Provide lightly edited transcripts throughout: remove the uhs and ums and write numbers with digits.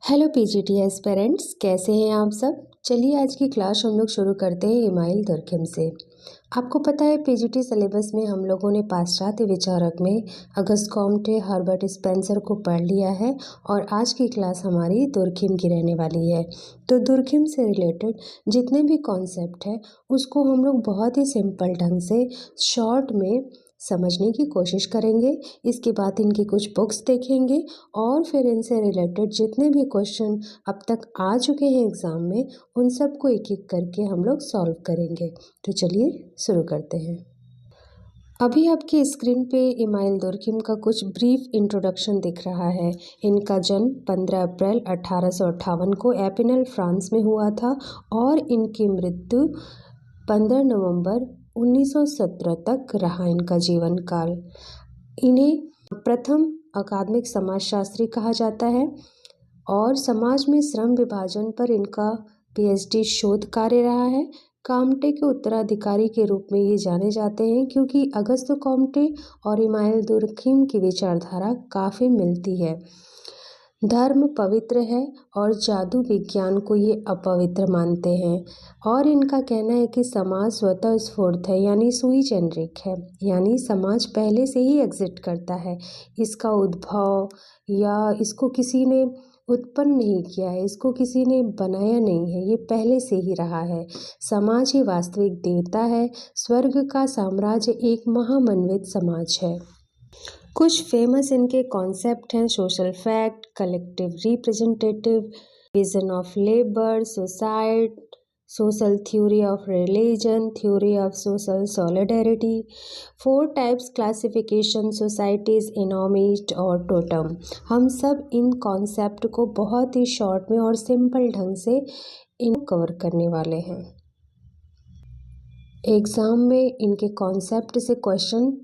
Hello PGT aspirants, कैसे हैं आप सब। चलिए आज की क्लास हम लोग शुरू करते हैं इमाइल दुर्कहेम से। आपको पता है पीजीटी सिलेबस में हम लोगों ने पाश्चात्य विचारक में अगस्त कॉम्टे, हर्बर्ट स्पेंसर को पढ़ लिया है और आज की क्लास हमारी दुर्कहेम की रहने वाली है। तो दुर्कहेम से रिलेटेड जितने भी कॉन्सेप्ट है उसको हम लोग बहुत ही सिंपल ढंग से शॉर्ट में समझने की कोशिश करेंगे। इसके बाद इनकी कुछ बुक्स देखेंगे और फिर इनसे रिलेटेड जितने भी क्वेश्चन अब तक आ चुके हैं एग्ज़ाम में उन सबको एक एक करके हम लोग सॉल्व करेंगे। तो चलिए शुरू करते हैं। अभी आपकी स्क्रीन पे इमाइल दुर्कहेम का कुछ ब्रीफ इंट्रोडक्शन दिख रहा है। इनका जन्म 15 अप्रैल 1858 को एपिनल फ्रांस में हुआ था और इनकी मृत्यु 15 नवंबर 1917 तक रहा इनका जीवन काल। इन्हें प्रथम अकादमिक समाजशास्त्री कहा जाता है और समाज में श्रम विभाजन पर इनका पीएचडी शोध कार्य रहा है। कॉम्टे के उत्तराधिकारी के रूप में ये जाने जाते हैं क्योंकि अगस्त कॉम्टे और इमाइल दुर्कहेम की विचारधारा काफ़ी मिलती है। धर्म पवित्र है और जादू विज्ञान को ये अपवित्र मानते हैं और इनका कहना है कि समाज स्वतः स्फूर्त है यानी सुई जेनरिक है, यानी समाज पहले से ही एग्जिस्ट करता है। इसका उद्भव या इसको किसी ने उत्पन्न नहीं किया है, इसको किसी ने बनाया नहीं है, ये पहले से ही रहा है। समाज ही वास्तविक देवता है। स्वर्ग का साम्राज्य एक महामनवित समाज है। कुछ फेमस इनके कॉन्सेप्ट हैं social fact, collective representative, division of labour, society, social theory of religion, theory of social solidarity, 4 types classification, societies, इनोमिस्ट और टोटम। हम सब इन कॉन्सेप्ट को बहुत ही शॉर्ट में और सिंपल ढंग से इनको कवर करने वाले हैं। एग्ज़ाम में इनके कॉन्सेप्ट से क्वेश्चन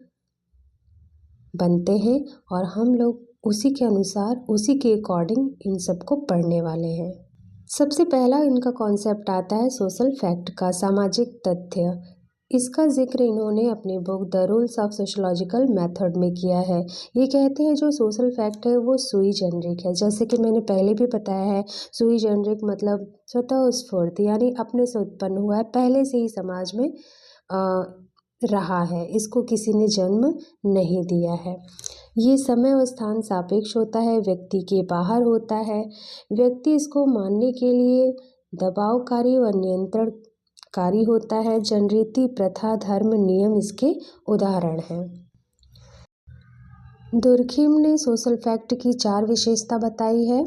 बनते हैं और हम लोग उसी के अनुसार उसी के अकॉर्डिंग इन सबको पढ़ने वाले हैं। सबसे पहला इनका कॉन्सेप्ट आता है सोशल फैक्ट का, सामाजिक तथ्य। इसका जिक्र इन्होंने अपनी book the rules of sociological method में किया है। ये कहते हैं जो सोशल फैक्ट है वो सुई जेनरिक है। जैसे कि मैंने पहले भी बताया है, सुई जेनरिक मतलब स्वतः स्फूर्त यानी अपने से उत्पन्न हुआ है, पहले से ही समाज में रहा है, इसको किसी ने जन्म नहीं दिया है। ये समय और स्थान सापेक्ष होता है, व्यक्ति के बाहर होता है। व्यक्ति इसको मानने के लिए दबावकारी व नियंत्रणकारी होता है। जनरीति, प्रथा, धर्म, नियम इसके उदाहरण हैं। दुर्कहेम ने सोशल फैक्ट की 4 विशेषता बताई है: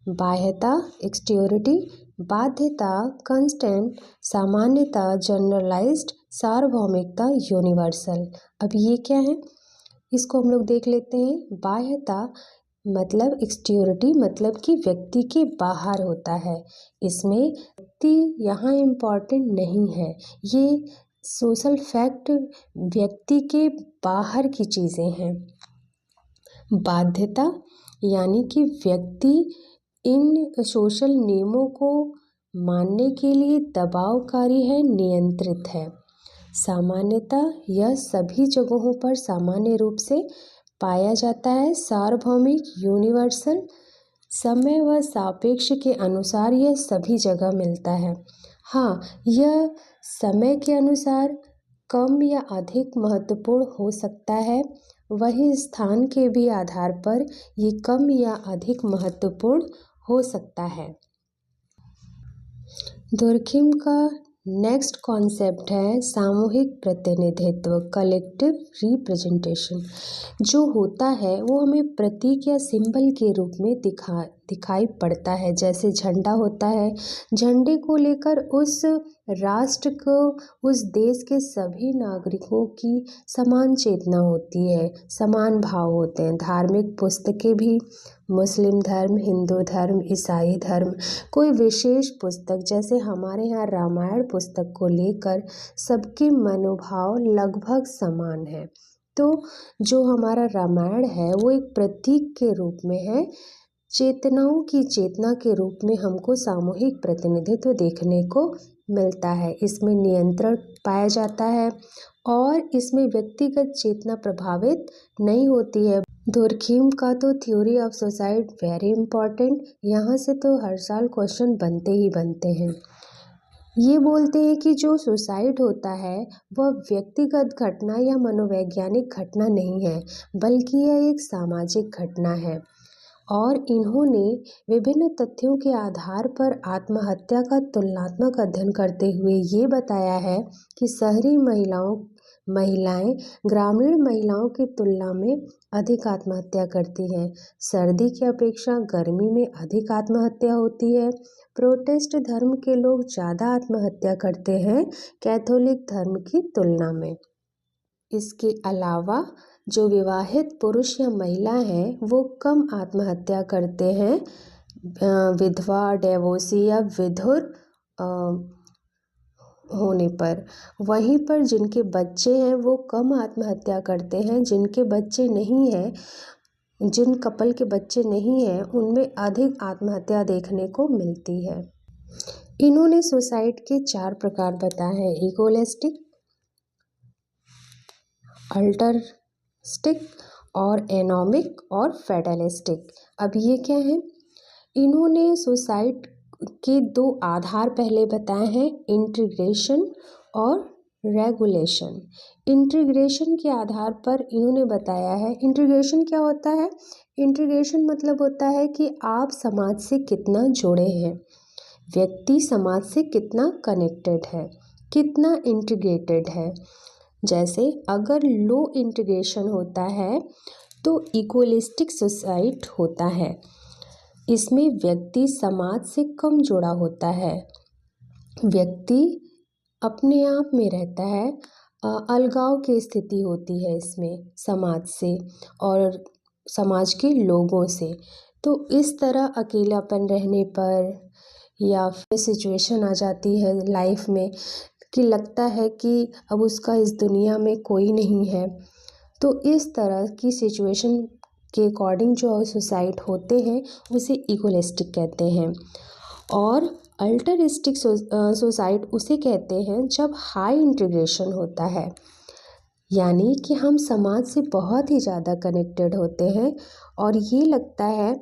बाह्यता, एक्सटीरियोरिटी, बाध्यता, कंस्टेंट, सामान्यता, जनरलाइज्ड, सार्वभौमिकता, यूनिवर्सल। अब ये क्या है, इसको हम लोग देख लेते हैं। बाह्यता मतलब एक्सटीरियोरिटी मतलब कि व्यक्ति के बाहर होता है। इसमें व्यक्ति यहाँ इम्पॉर्टेंट नहीं है, ये सोशल फैक्ट व्यक्ति के बाहर की चीज़ें हैं। बाध्यता यानी कि व्यक्ति इन सोशल नियमों को मानने के लिए दबावकारी है, नियंत्रित है। सामान्यता, यह सभी जगहों पर सामान्य रूप से पाया जाता है। सार्वभौमिक, यूनिवर्सल, समय व सापेक्ष के अनुसार यह सभी जगह मिलता है। हाँ, यह समय के अनुसार कम या अधिक महत्वपूर्ण हो सकता है, वही स्थान के भी आधार पर ये कम या अधिक महत्वपूर्ण हो सकता है। दुर्कहेम का नेक्स्ट कॉन्सेप्ट है सामूहिक प्रतिनिधित्व, कलेक्टिव रिप्रेजेंटेशन। जो होता है वो हमें प्रतीक या सिंबल के रूप में दिखाई पड़ता है। जैसे झंडा होता है, झंडे को लेकर उस राष्ट्र को, उस देश के सभी नागरिकों की समान चेतना होती है, समान भाव होते हैं। धार्मिक पुस्तकें भी, मुस्लिम धर्म, हिंदू धर्म, ईसाई धर्म, कोई विशेष पुस्तक जैसे हमारे यहाँ रामायण पुस्तक को लेकर सबके मनोभाव लगभग समान है। तो जो हमारा रामायण है वो एक प्रतीक के रूप में है, चेतनाओं की चेतना के रूप में हमको सामूहिक प्रतिनिधित्व देखने को मिलता है। इसमें नियंत्रण पाया जाता है और इसमें व्यक्तिगत चेतना प्रभावित नहीं होती है, दुर्खिम का तो theory of suicide very important, यहाँ से तो हर साल क्वेश्चन बनते ही बनते हैं। ये बोलते हैं कि जो सुसाइड होता है वह व्यक्तिगत घटना या मनोवैज्ञानिक घटना नहीं है, बल्कि यह एक सामाजिक घटना है। और इन्होंने विभिन्न तथ्यों के आधार पर आत्महत्या का तुलनात्मक अध्ययन करते हुए ये बताया है कि शहरी महिलाएं ग्रामीण महिलाओं की तुलना में अधिक आत्महत्या करती हैं। सर्दी की अपेक्षा गर्मी में अधिक आत्महत्या होती है। प्रोटेस्ट धर्म के लोग ज़्यादा आत्महत्या करते हैं कैथोलिक धर्म की तुलना में। इसके अलावा जो विवाहित पुरुष या महिला हैं वो कम आत्महत्या करते हैं विधवा, डिवोर्सी या विधुर होने पर। वहीं पर जिनके बच्चे हैं वो कम आत्महत्या करते हैं, जिनके बच्चे नहीं हैं, जिन कपल के बच्चे नहीं हैं उनमें अधिक आत्महत्या देखने को मिलती है। इन्होंने सुसाइड के 4 प्रकार बताए हैं: इगोइस्टिक, अल्टरिस्टिक और एनोमिक और फैटलिस्टिक। अब ये क्या है? इन्होंने सुसाइड के 2 आधार पहले बताए हैं, इंटीग्रेशन और रेगुलेशन। इंटीग्रेशन के आधार पर इन्होंने बताया है, इंटीग्रेशन क्या होता है? इंटीग्रेशन मतलब होता है कि आप समाज से कितना जुड़े हैं, व्यक्ति समाज से कितना कनेक्टेड है, कितना इंटीग्रेटेड है। जैसे अगर लो इंटीग्रेशन होता है तो इक्वलिस्टिक सुसाइड होता है, इसमें व्यक्ति समाज से कम जुड़ा होता है, व्यक्ति अपने आप में रहता है, अलगाव की स्थिति होती है इसमें समाज से और समाज के लोगों से। तो इस तरह अकेलापन रहने पर या फिर सिचुएशन आ जाती है लाइफ में कि लगता है कि अब उसका इस दुनिया में कोई नहीं है, तो इस तरह की सिचुएशन के अकॉर्डिंग जो सुसाइड होते हैं उसे इगोइस्टिक कहते हैं। और अल्टरिस्टिक सुसाइड उसे कहते हैं जब हाई इंटीग्रेशन होता है, यानी कि हम समाज से बहुत ही ज़्यादा कनेक्टेड होते हैं और ये लगता है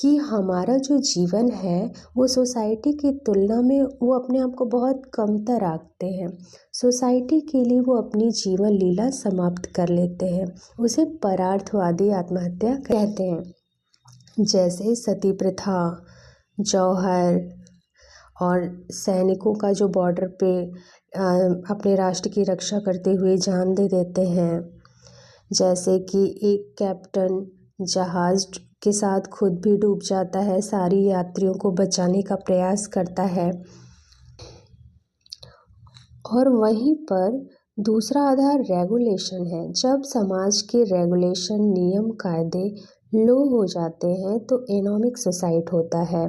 कि हमारा जो जीवन है वो सोसाइटी की तुलना में वो अपने आप को बहुत कमतर आंकते हैं। सोसाइटी के लिए वो अपनी जीवन लीला समाप्त कर लेते हैं, उसे परार्थवादी आत्महत्या कहते हैं। जैसे सती प्रथा, जौहर और सैनिकों का जो बॉर्डर पे अपने राष्ट्र की रक्षा करते हुए जान दे देते हैं। जैसे कि एक कैप्टन जहाज़ के साथ खुद भी डूब जाता है, सारी यात्रियों को बचाने का प्रयास करता है। और वहीं पर दूसरा आधार रेगुलेशन है। जब समाज के रेगुलेशन, नियम कायदे लो हो जाते हैं तो एनोमिक सुसाइड होता है।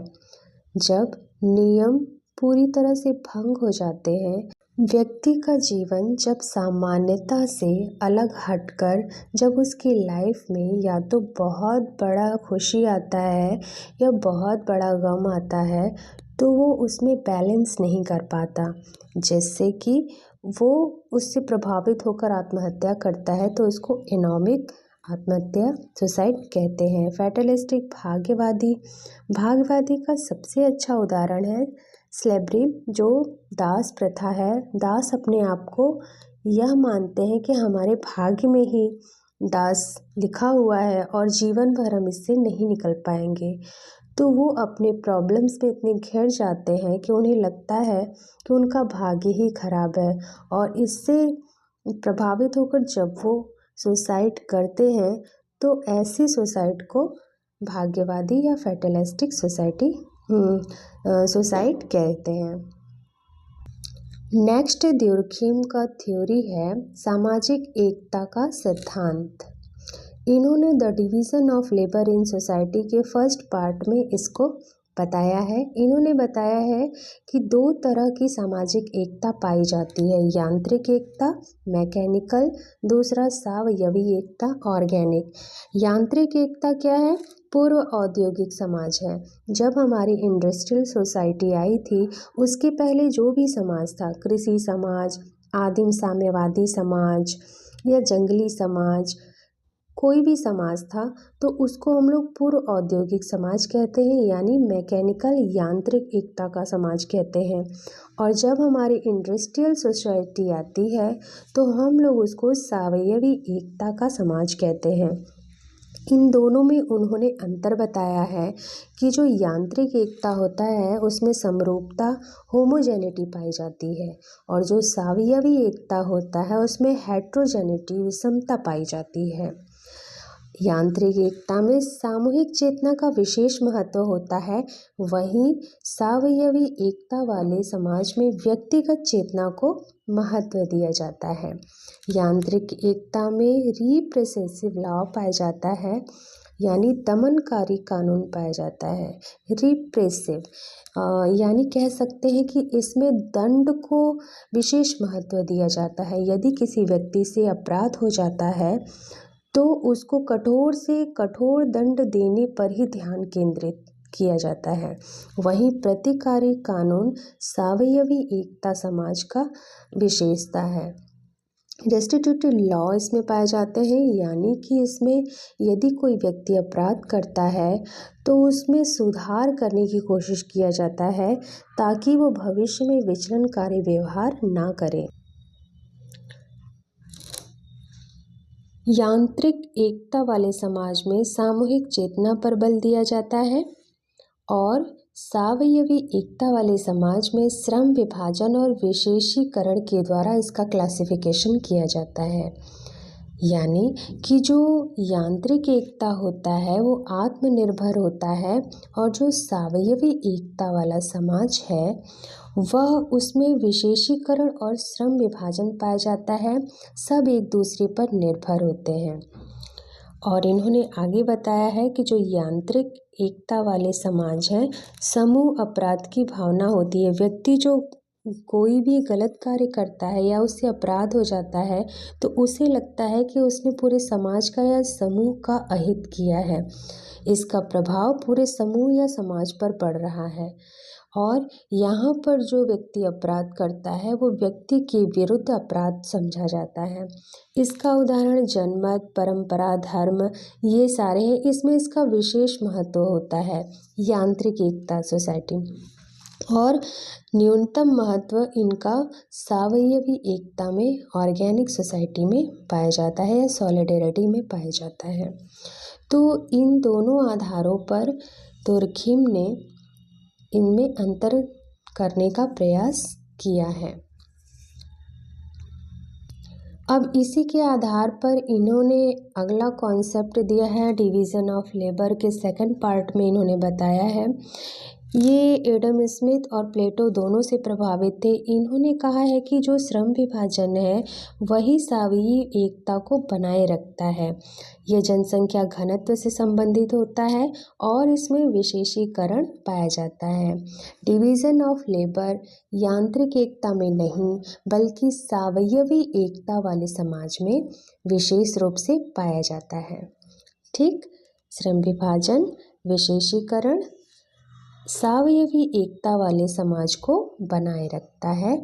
जब नियम पूरी तरह से भंग हो जाते हैं, व्यक्ति का जीवन जब सामान्यता से अलग हटकर जब उसकी लाइफ में या तो बहुत बड़ा खुशी आता है या बहुत बड़ा गम आता है, तो वो उसमें बैलेंस नहीं कर पाता, जिससे कि वो उससे प्रभावित होकर आत्महत्या करता है, तो इसको एनोमिक आत्महत्या सुसाइड कहते हैं। फैटलिस्टिक भाग्यवादी का सबसे अच्छा उदाहरण है स्लेवरी, जो दास प्रथा है। दास अपने आप को यह मानते हैं कि हमारे भाग्य में ही दास लिखा हुआ है और जीवन भर हम इससे नहीं निकल पाएंगे, तो वो अपने प्रॉब्लम्स में इतने घिर जाते हैं कि उन्हें लगता है कि उनका भाग्य ही खराब है और इससे प्रभावित होकर जब वो सुसाइड करते हैं तो ऐसी सुसाइड को भाग्यवादी या फैटलिस्टिक सुसाइड कहते हैं। नेक्स्ट द्यूरखीम का थ्योरी है सामाजिक एकता का सिद्धांत। इन्होंने the division of labour in society के फर्स्ट पार्ट में इसको बताया है। इन्होंने बताया है कि 2 तरह की सामाजिक एकता पाई जाती है, यांत्रिक एकता मैकेनिकल, दूसरा सावयवी एकता ऑर्गेनिक। यांत्रिक एकता क्या है? पूर्व औद्योगिक समाज है। जब हमारी इंडस्ट्रियल सोसाइटी आई थी उसके पहले जो भी समाज था, कृषि समाज, आदिम साम्यवादी समाज या जंगली समाज, कोई भी समाज था तो उसको हम लोग पूर्व औद्योगिक समाज कहते हैं, यानी मैकेनिकल यांत्रिक एकता का समाज कहते हैं। और जब हमारी इंडस्ट्रियल सोसाइटी आती है तो हम लोग उसको सावयवी एकता का समाज कहते हैं। इन दोनों में उन्होंने अंतर बताया है कि जो यांत्रिक एकता होता है उसमें समरूपता, होमोजेनिटी पाई जाती है, और जो सावयवी एकता होता है उसमें हेट्रोजेनिटी, विषमता पाई जाती है। यांत्रिक एकता में सामूहिक चेतना का विशेष महत्व होता है, वहीं सावयवी एकता वाले समाज में व्यक्तिगत चेतना को महत्व दिया जाता है। यांत्रिक एकता में रिप्रेसेसिव लॉ पाया जाता है, यानी दमनकारी कानून पाया जाता है। रिप्रेसिव यानी कह सकते हैं कि इसमें दंड को विशेष महत्व दिया जाता है। यदि किसी व्यक्ति से अपराध हो जाता है तो उसको कठोर से कठोर दंड देने पर ही ध्यान केंद्रित किया जाता है। वहीं प्रतिकारी कानून सावयवी एकता समाज का विशेषता है। रेस्टिट्यूटिव लॉ इसमें पाए जाते हैं, यानी कि इसमें यदि कोई व्यक्ति अपराध करता है तो उसमें सुधार करने की कोशिश किया जाता है ताकि वो भविष्य में विचलनकारी व्यवहार ना करे। यांत्रिक एकता वाले समाज में सामूहिक चेतना पर बल दिया जाता है, और सावयवी एकता वाले समाज में श्रम विभाजन और विशेषीकरण के द्वारा इसका क्लासिफिकेशन किया जाता है। यानी कि जो यांत्रिक एकता होता है वो आत्मनिर्भर होता है, और जो सावयवी एकता वाला समाज है वह उसमें विशेषीकरण और श्रम विभाजन पाया जाता है। सब एक दूसरे पर निर्भर होते हैं। और इन्होंने आगे बताया है कि जो यांत्रिक एकता वाले समाज हैं, समूह अपराध की भावना होती है। व्यक्ति जो कोई भी गलत कार्य करता है या उससे अपराध हो जाता है तो उसे लगता है कि उसने पूरे समाज का या समूह का अहित किया है। इसका प्रभाव पूरे समूह या समाज पर पड़ रहा है, और यहाँ पर जो व्यक्ति अपराध करता है वो व्यक्ति के विरुद्ध अपराध समझा जाता है। इसका उदाहरण जनमत, परंपरा, धर्म ये सारे हैं। इसमें इसका विशेष महत्व होता है यांत्रिक एकता सोसाइटी, और न्यूनतम महत्व इनका सावयवी एकता में, ऑर्गेनिक सोसाइटी में पाया जाता है या सॉलिडेरिटी में पाया जाता है। तो इन दोनों आधारों पर दुर्खिम ने इनमें अंतर करने का प्रयास किया है। अब इसी के आधार पर इन्होंने अगला कॉन्सेप्ट दिया है डिवीज़न ऑफ लेबर के सेकंड पार्ट में। इन्होंने बताया है, ये एडम स्मिथ और प्लेटो दोनों से प्रभावित थे। इन्होंने कहा है कि जो श्रम विभाजन है वही सावयवी एकता को बनाए रखता है। यह जनसंख्या घनत्व से संबंधित होता है और इसमें विशेषीकरण पाया जाता है। डिवीज़न ऑफ लेबर यांत्रिक एकता में नहीं बल्कि सावयवी एकता वाले समाज में विशेष रूप से पाया जाता है। ठीक, श्रम विभाजन, विशेषीकरण सावयवी एकता वाले समाज को बनाए रखता है,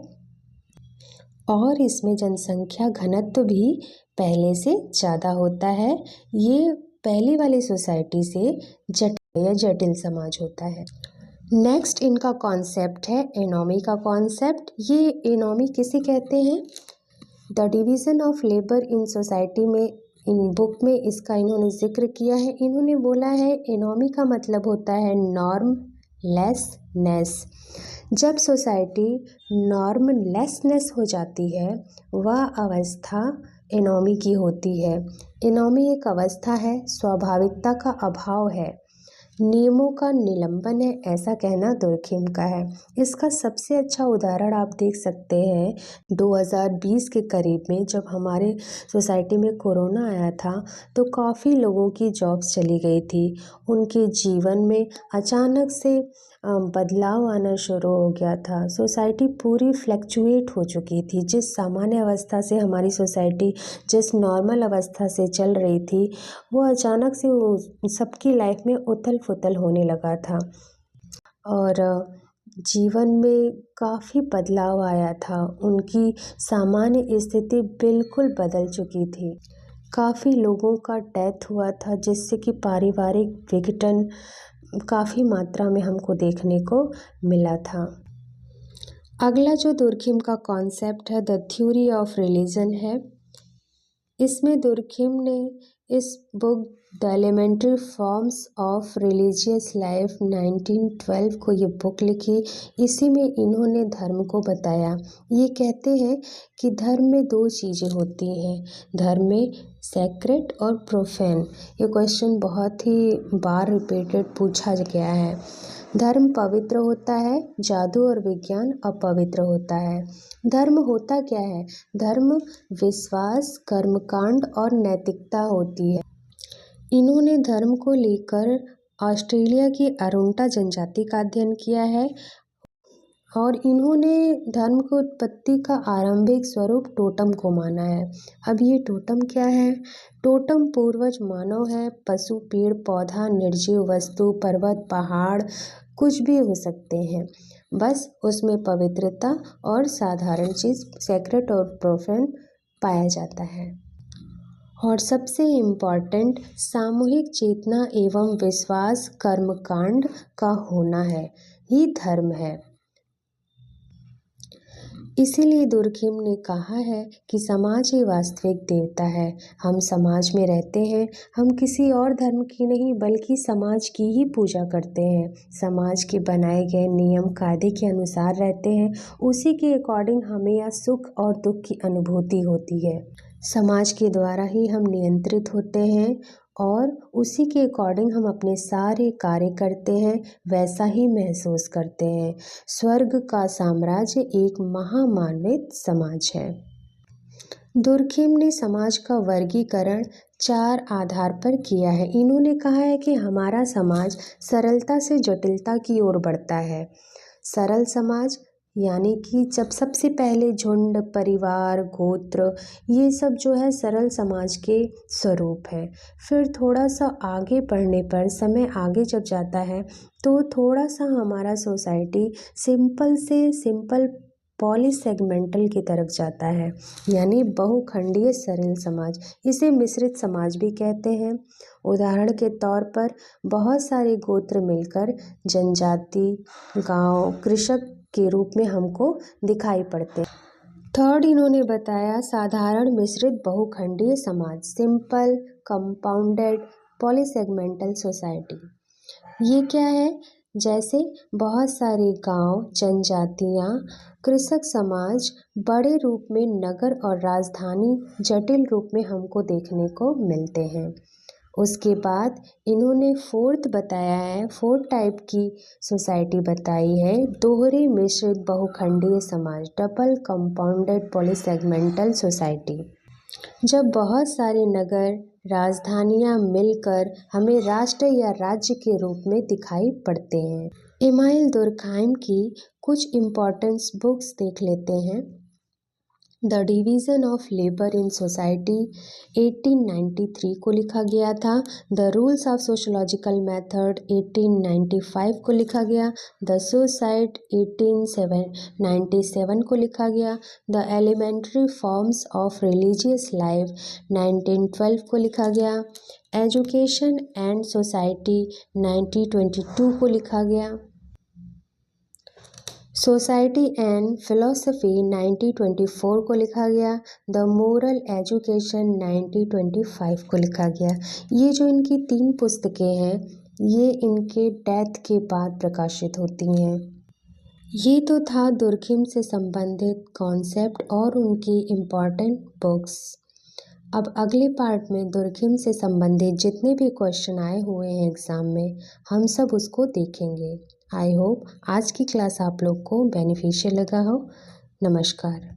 और इसमें जनसंख्या घनत्व भी पहले से ज़्यादा होता है। ये पहली वाली सोसाइटी से जटिल समाज होता है। नेक्स्ट इनका कॉन्सेप्ट है एनोमी का कॉन्सेप्ट। ये एनोमी किसे कहते हैं? The division of labour in society में, इन बुक में इसका इन्होंने जिक्र किया है। इन्होंने बोला है एनोमी का मतलब होता है नॉर्म लेसनेस। जब सोसाइटी नॉर्मलेसनेस हो जाती है वह अवस्था एनोमी की होती है। एनोमी एक अवस्था है, स्वाभाविकता का अभाव है, नियमों का निलंबन है, ऐसा कहना दुर्खिम का है। इसका सबसे अच्छा उदाहरण आप देख सकते हैं 2020 के करीब में, जब हमारे सोसाइटी में कोरोना आया था तो काफ़ी लोगों की जॉब्स चली गई थी। उनके जीवन में अचानक से बदलाव आना शुरू हो गया था। सोसाइटी पूरी फ्लक्चुएट हो चुकी थी। जिस सामान्य अवस्था से हमारी सोसाइटी जिस नॉर्मल अवस्था से चल रही थी वो अचानक से सबकी लाइफ में उथल पुथल होने लगा था, और जीवन में काफ़ी बदलाव आया था। उनकी सामान्य स्थिति बिल्कुल बदल चुकी थी। काफ़ी लोगों का डेथ हुआ था, जिससे कि पारिवारिक विघटन काफ़ी मात्रा में हमको देखने को मिला था। अगला जो दुर्खिम का कॉन्सेप्ट है, द थ्योरी ऑफ रिलीजन है। इसमें दुर्खिम ने इस book the elementary forms of religious life 1912 को ये बुक लिखी। इसी में इन्होंने धर्म को बताया। ये कहते हैं कि धर्म में दो चीज़ें होती हैं, धर्म में सैक्रेड और प्रोफेन। ये क्वेश्चन बहुत ही बार रिपीटेड पूछा गया है। धर्म पवित्र होता है, जादू और विज्ञान अपवित्र होता है। धर्म होता क्या है? धर्म विश्वास, कर्मकांड और नैतिकता होती है। इन्होंने धर्म को लेकर ऑस्ट्रेलिया की अरुंटा जनजाति का अध्ययन किया है और इन्होंने धर्म की उत्पत्ति का आरंभिक स्वरूप टोटम को माना है। अब ये टोटम क्या है? टोटम पूर्वज मानव है, पशु, पेड़ पौधा, निर्जीव वस्तु, पर्वत, पहाड़, कुछ भी हो सकते हैं, बस उसमें पवित्रता और साधारण चीज़ सैक्रेड और प्रोफेन पाया जाता है। और सबसे इम्पॉर्टेंट सामूहिक चेतना एवं विश्वास कर्मकांड का होना है ही धर्म है। इसीलिए दुर्खिम ने कहा है कि समाज ही वास्तविक देवता है। हम समाज में रहते हैं, हम किसी और धर्म की नहीं बल्कि समाज की ही पूजा करते हैं। समाज के बनाए गए नियम कायदे के अनुसार रहते हैं, उसी के अकॉर्डिंग हमें या सुख और दुख की अनुभूति होती है। समाज के द्वारा ही हम नियंत्रित होते हैं और उसी के अकॉर्डिंग हम अपने सारे कार्य करते हैं, वैसा ही महसूस करते हैं। स्वर्ग का साम्राज्य एक महामानवित समाज है। दुर्खिम ने समाज का वर्गीकरण 4 आधार पर किया है। इन्होंने कहा है कि हमारा समाज सरलता से जटिलता की ओर बढ़ता है। सरल समाज यानी कि जब सबसे पहले झुंड, परिवार, गोत्र, ये सब जो है सरल समाज के स्वरूप है। फिर थोड़ा सा आगे बढ़ने पर, समय आगे जब जाता है तो थोड़ा सा हमारा सोसाइटी सिंपल से सिंपल पॉलीसेगमेंटल की तरफ जाता है, यानी बहुखंडीय सरल समाज। इसे मिश्रित समाज भी कहते हैं। उदाहरण के तौर पर बहुत सारे गोत्र मिलकर जनजाति, गांव, कृषक के रूप में हमको दिखाई पड़ते हैं। थर्ड इन्होंने बताया साधारण मिश्रित बहुखंडीय समाज, सिंपल कंपाउंडेड पॉलीसेगमेंटल सोसाइटी। ये क्या है? जैसे बहुत सारे गांव, जनजातियां, कृषक समाज बड़े रूप में, नगर और राजधानी जटिल रूप में हमको देखने को मिलते हैं। उसके बाद इन्होंने फोर्थ बताया है, फोर्थ टाइप की सोसाइटी बताई है, दोहरे मिश्रित बहुखंडीय समाज, डबल कंपाउंडेड पॉलीसेगमेंटल सोसाइटी। जब बहुत सारे नगर, राजधानियां मिलकर हमें राष्ट्र या राज्य के रूप में दिखाई पड़ते हैं। इमाइल दुर्खिम की कुछ इम्पोर्टेंस बुक्स देख लेते हैं। The division of labour in society 1893 को लिखा गया था। The rules of sociological method 1895 को लिखा गया। द सुसाइड 1897 को लिखा गया। The elementary forms of religious life 1912 को लिखा गया। एजुकेशन एंड सोसाइटी 1922 को लिखा गया। सोसाइटी एंड फिलोसफी 1924 को लिखा गया। द मोरल एजुकेशन 1925 को लिखा गया। ये जो इनकी 3 पुस्तकें हैं, ये इनके डेथ के बाद प्रकाशित होती हैं। ये तो था दुर्खिम से संबंधित कॉन्सेप्ट और उनकी इम्पॉर्टेंट बुक्स। अब अगले पार्ट में दुर्खिम से संबंधित जितने भी क्वेश्चन आए हुए हैं एग्ज़ाम में, हम सब उसको देखेंगे। आई होप आज की क्लास आप लोग को बेनिफिशियल लगा हो। नमस्कार।